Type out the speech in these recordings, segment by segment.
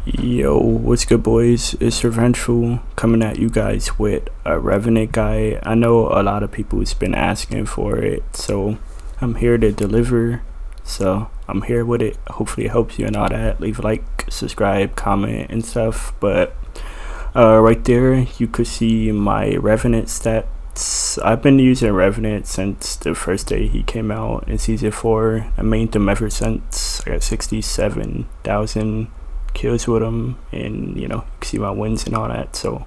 Yo, what's good, boys? It's Revengeful coming at you guys with a Revenant guide. I know a lot of people has been asking for it, so I'm here to deliver. So I'm here with it. Hopefully it helps you and all that. Leave a like, subscribe, comment, and stuff. But right there, you could see my Revenant stats. I've been using Revenant since the first day he came out in Season 4. I mained him ever since. I got 67,000 kills with him, and you can see my wins and all that. So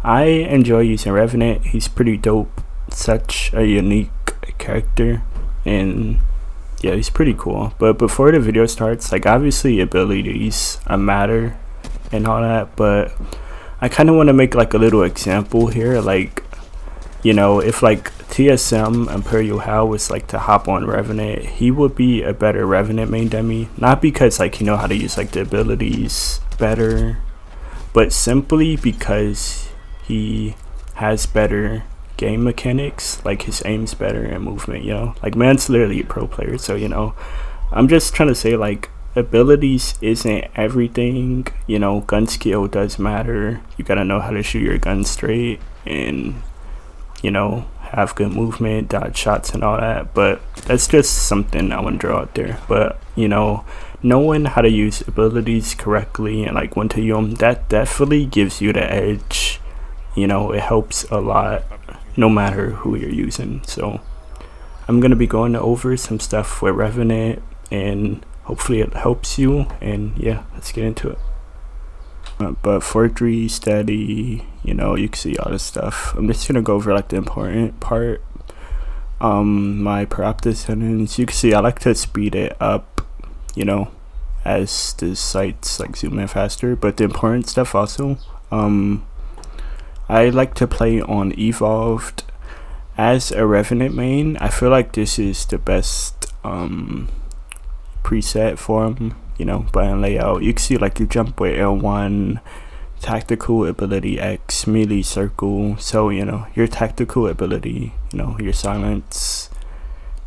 I enjoy using Revenant. He's pretty dope. Such a unique character, and yeah, he's pretty cool. But before the video starts, like, obviously abilities matter and all that, but I kind of want to make like a little example here. Like, if like TSM Imperial Hal was like to hop on Revenant, he would be a better Revenant main than me. Not because like how to use like the abilities better, but simply because he has better game mechanics. Like, his aim's better and movement, like, man's literally a pro player. So I'm just trying to say, like, abilities isn't everything. Gun skill does matter. You gotta know how to shoot your gun straight and have good movement, dodge shots and all that. But that's just something I want to draw out there. But knowing how to use abilities correctly and like when to use them, that definitely gives you the edge. It helps a lot no matter who you're using. So I'm gonna be going over some stuff with Revenant, and hopefully it helps you. And yeah, let's get into it. But forgery, steady, you can see all this stuff. I'm just gonna go over like the important part. My Parapta settings, you can see I like to speed it up, as the sites like zoom in faster. But the important stuff also, I like to play on Evolved. As a Revenant main, I feel like this is the best preset for him. Button layout, you can see like you jump with L1, tactical ability X, melee circle. So your tactical ability, your silence,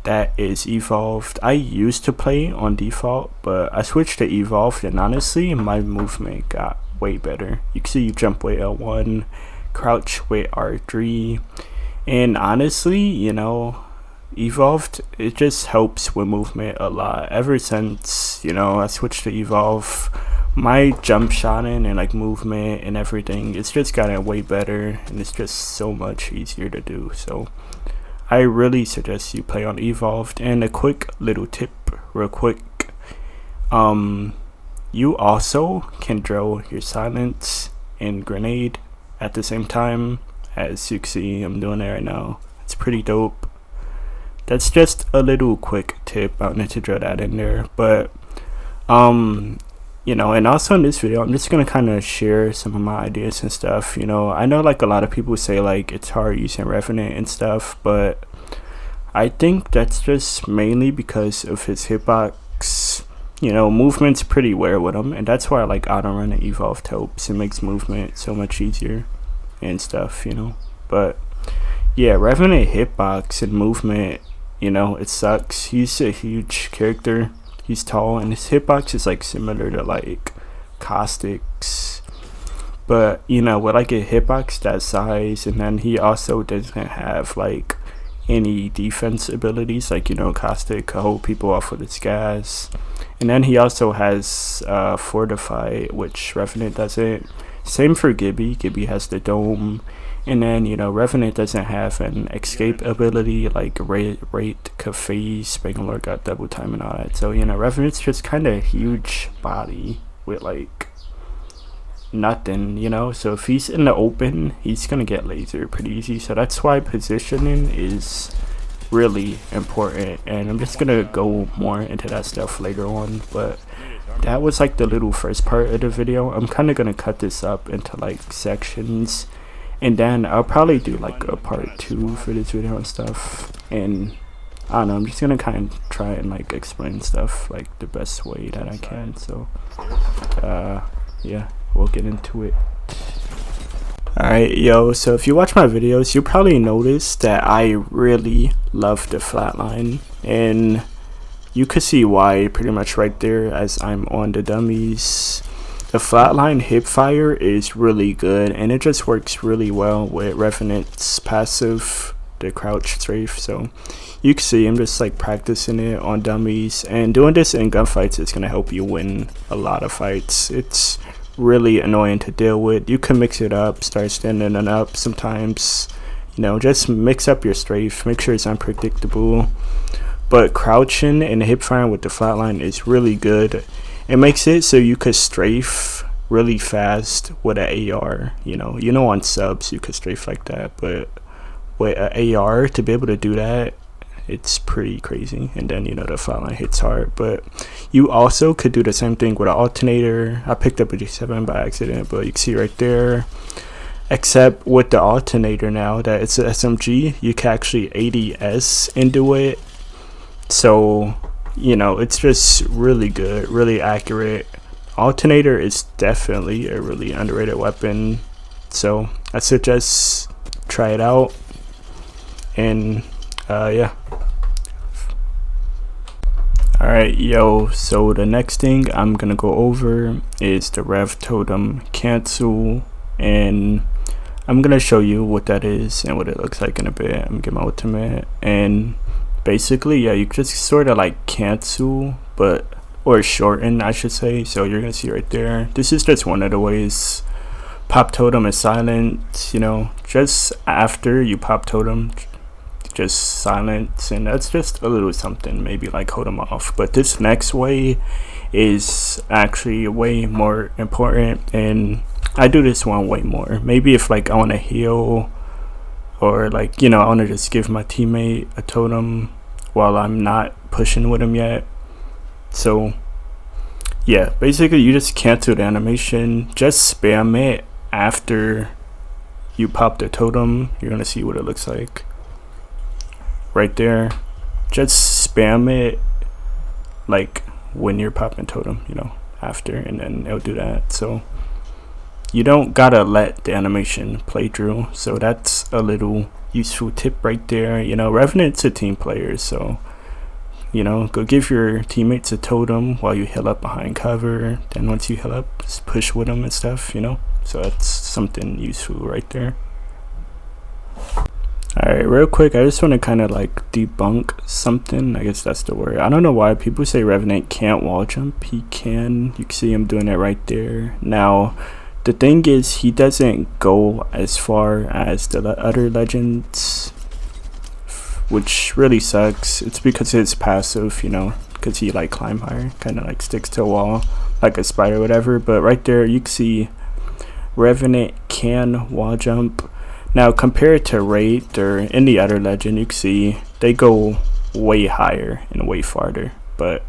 that is evolved. I used to play on default, but I switched to evolved, and honestly my movement got way better. You can see you jump with L1, crouch with R3, and honestly, evolved, it just helps with movement a lot. Ever since I switched to evolve, my jump shotting and like movement and everything, it's just gotten way better, and it's just so much easier to do. So I really suggest you play on evolved. And a quick little tip real quick, you also can draw your silence and grenade at the same time. As you can see, I'm doing it right now. It's pretty dope. That's just a little quick tip. I wanted to draw that in there. But and also in this video, I'm just gonna kind of share some of my ideas and stuff. I know like a lot of people say like it's hard using Revenant and stuff, but I think that's just mainly because of his hitbox. Movement's pretty rare with him, and that's why I like auto run and evolved helps. It makes movement so much easier and stuff. But yeah, Revenant hitbox and movement, it sucks. He's a huge character. He's tall, and his hitbox is like similar to like Caustic's. But with like a hitbox that size, and then he also doesn't have like any defense abilities like Caustic can hold people off with its gas, and then he also has Fortify, which Revenant doesn't. Same for Gibby. Gibby has the dome. And then Revenant doesn't have an escape ability like Rate, Cafe, Bangalore got double time and all that. So Revenant's just kind of a huge body with like nothing. So if he's in the open, he's gonna get laser pretty easy. So that's why positioning is really important, and I'm just gonna go more into that stuff later on. But that was like the little first part of the video. I'm kind of gonna cut this up into like sections, and then I'll probably do like a part 2 for this video and stuff. And I don't know, I'm just gonna kind of try and like explain stuff like the best way that I can. So yeah, we'll get into it. Alright, yo, so if you watch my videos, you probably notice that I really love the flatline, and you could see why pretty much right there as I'm on the dummies. The Flatline Hip Fire is really good, and it just works really well with Revenant's passive, the crouch strafe. So you can see I'm just like practicing it on dummies, and doing this in gunfights is gonna help you win a lot of fights. It's really annoying to deal with. You can mix it up, start standing it up sometimes, you know, just mix up your strafe, make sure it's unpredictable. But crouching and hip firing with the flatline is really good. It makes it so you could strafe really fast with an AR. You know on subs you could strafe like that, but with an AR to be able to do that, it's pretty crazy. And then the flatline hits hard. But you also could do the same thing with an alternator. I picked up a G7 by accident, but you can see right there. Except with the alternator now that it's an SMG, you can actually ADS into it. So it's just really good, really accurate. Alternator is definitely a really underrated weapon, so I suggest try it out. And yeah. Alright, so the next thing I'm gonna go over is the Rev Totem cancel, and I'm gonna show you what that is and what it looks like in a bit. I'm gonna get my ultimate, and basically, yeah, you just sort of like cancel, or shorten, I should say. So you're gonna see right there, this is just one of the ways. Pop totem is silent, just after you pop totem, just silence, and that's just a little something, maybe like hold them off. But this next way is actually way more important, and I do this one way more. Maybe if like I want to heal, or like I want to just give my teammate a totem while I'm not pushing with him yet. So yeah, basically you just cancel the animation, just spam it after you pop the totem. You're gonna see what it looks like right there. Just spam it like when you're popping totem, after, and then it'll do that. So you don't gotta let the animation play through. So that's a little useful tip right there. Revenant's a team player, so go give your teammates a totem while you heal up behind cover. Then once you heal up, just push with them and stuff. So that's something useful right there. Alright, real quick, I just want to kind of like debunk something. I guess that's the word. I don't know why people say Revenant can't wall jump. He can. You can see him doing it right there. Now, the thing is, he doesn't go as far as the other legends, which really sucks. It's because his passive, because he like climb higher, kind of like sticks to a wall like a spider or whatever. But right there, you can see Revenant can wall jump. Now, compared to Wraith or any other legend, you can see they go way higher and way farther. But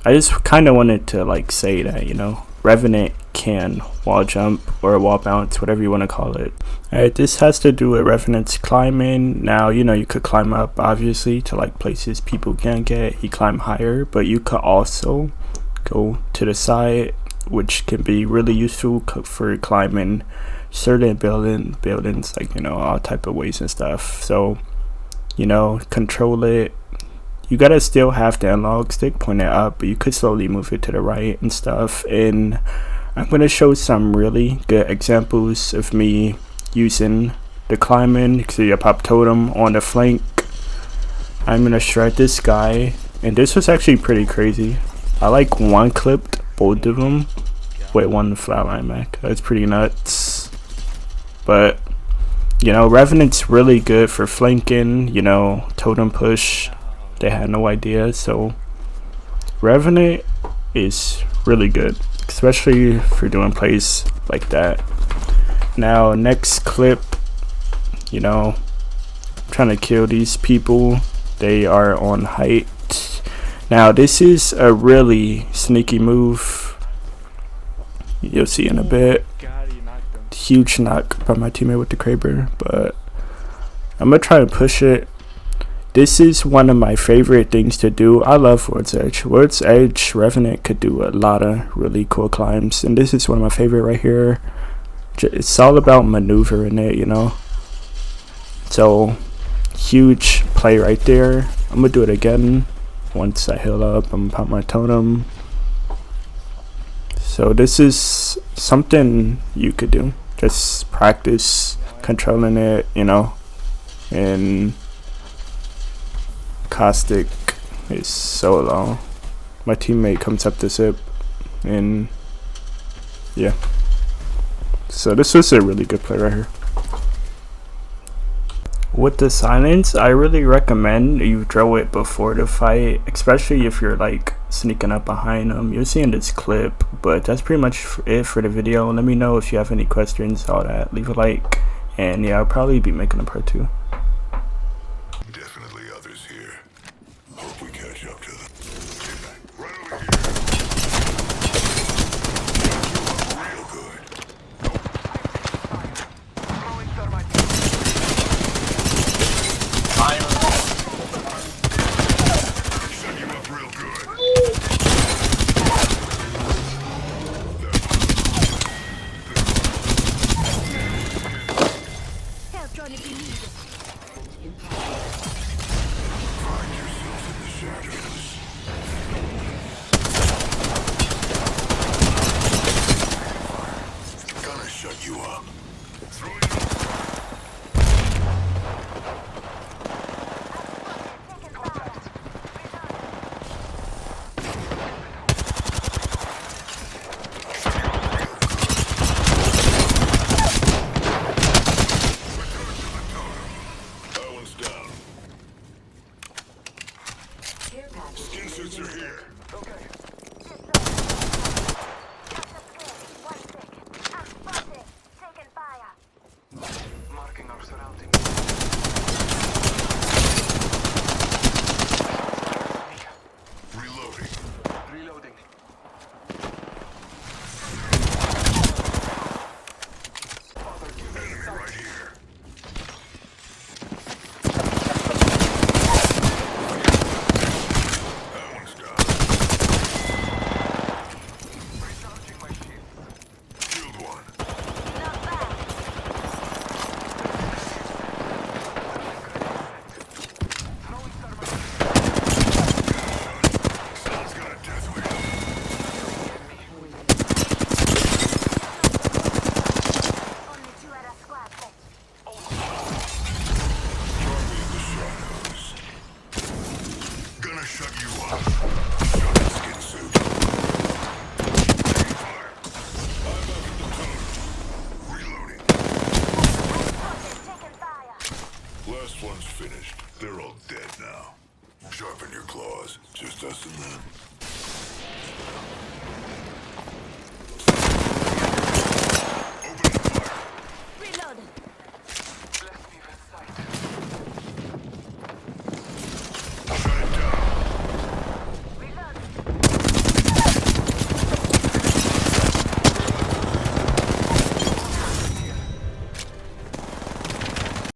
I just kind of wanted to like say that, Revenant can wall jump or wall bounce, whatever you want to call it. Alright, this has to do with Revenant's climbing. Now, you could climb up, obviously, to like places people can't get. He climb higher, but you could also go to the side, which can be really useful for climbing certain buildings, like all type of ways and stuff. So control it. You gotta still have the analog stick pointed up, but you could slowly move it to the right and stuff. And I'm gonna show some really good examples of me using the climbing. You can see a pop totem on the flank. I'm gonna shred this guy, and this was actually pretty crazy. I like one clipped both of them with one flatline mech. That's pretty nuts. But Revenant's really good for flanking, totem push. They had no idea. So Revenant is really good, especially for doing plays like that. Now, next clip, trying to kill these people. They are on height. Now, this is a really sneaky move. You'll see in a bit. Huge knock by my teammate with the Kraber, but I'm gonna try to push it. This is one of my favorite things to do. I love World's Edge. World's Edge, Revenant could do a lot of really cool climbs, and this is one of my favorite right here. It's all about maneuvering it, So, huge play right there. I'm gonna do it again. Once I heal up, I'm gonna pop my totem. So this is something you could do. Just practice controlling it, you know. And caustic is so long. My teammate comes up the zip, and yeah. So this was a really good play right here. With the silence, I really recommend you throw it before the fight, especially if you're like sneaking up behind them. You're seeing this clip, but that's pretty much it for the video. Let me know if you have any questions, all that. Leave a like, and yeah, I'll probably be making a part 2.